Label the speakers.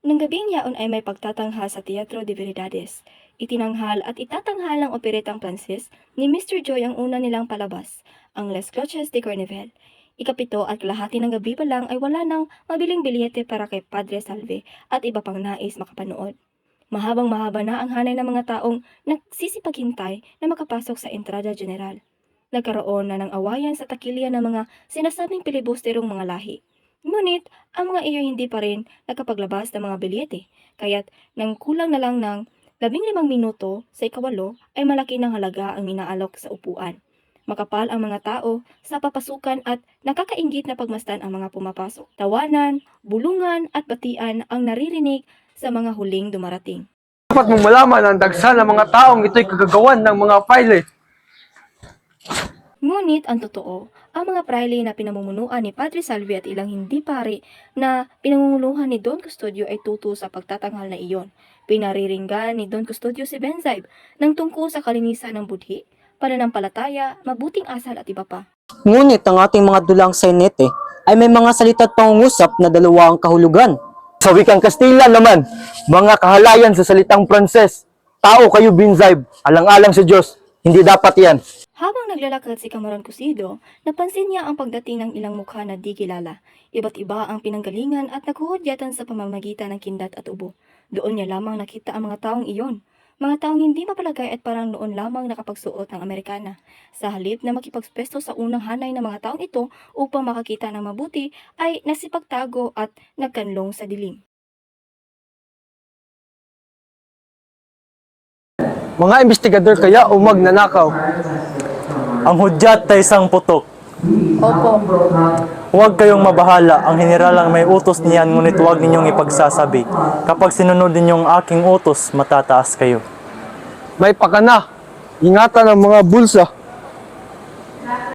Speaker 1: Nang gabing yaon ay may pagtatanghal sa Teatro de Verdades. Itinanghal at itatanghal ng operetang Pranses ni Mr. Joy ang una nilang palabas, ang Les Cloches de Cornevel. Ikapito at kalahati ng gabi pa lang ay wala nang mabiling bilyete para kay Padre Salve at iba pang nais makapanood. Mahabang mahaba na ang hanay ng mga taong nagsisipaghintay na makapasok sa Entrada General. Nagkaroon na ng awayan sa takilya ng mga sinasabing pilibusterong mga lahi. Ngunit, ang mga iyo hindi pa rin nakapaglabas ng mga bilyete, kaya't nang kulang na lang ng 15 minuto sa ikawalo ay malaki ng halaga ang inaalok sa upuan. Makapal ang mga tao sa papasukan at nakakainggit na pagmasdan ang mga pumapasok. Tawanan, bulungan at batian ang naririnig sa mga huling dumarating.
Speaker 2: Dapat mong malaman ang dagsa ng mga taong ito'y kagagawan ng mga pile.
Speaker 1: Ngunit ang totoo, ang mga praile na pinamumunuan ni Padre Salve at ilang hindi pari na pinamumunuhan ni Don Custodio ay tuto sa pagtatanghal na iyon. Pinariringgan ni Don Custodio si Benzaib ng tungkol sa kalinisan ng budhi, pananampalataya, mabuting asal at iba pa.
Speaker 3: Ngunit ang ating mga dulang senete ay may mga salita't pangungusap na dalawa ang kahulugan.
Speaker 2: Sa wikang Kastila naman, mga kahalayan sa salitang Pranses. Tao kayo, Binzaib, alang-alang sa Diyos. Hindi dapat yan.
Speaker 1: Habang naglalakad si Cameron Cosido, napansin niya ang pagdating ng ilang mukha na di kilala. Iba't iba ang pinanggalingan at naghuhudyatan sa pamamagitan ng kindat at ubo. Doon niya lamang nakita ang mga taong iyon. Mga taong hindi mapalagay at parang noon lamang nakapagsuot ng Amerikana. Sa halip na makipagpesto sa unang hanay ng mga taong ito upang makakita ng mabuti, ay nasipagtago at nagkanlong sa dilim.
Speaker 2: Mga investigador kaya o magnanakaw.
Speaker 4: Ang hudyat ay isang putok.
Speaker 1: Opo.
Speaker 4: Huwag kayong mabahala. Ang general ang may utos niyan, ngunit huwag ninyong ipagsasabi. Kapag sinunod ninyong aking utos, matataas kayo.
Speaker 2: May pakana. Ingatan ang mga bulsa.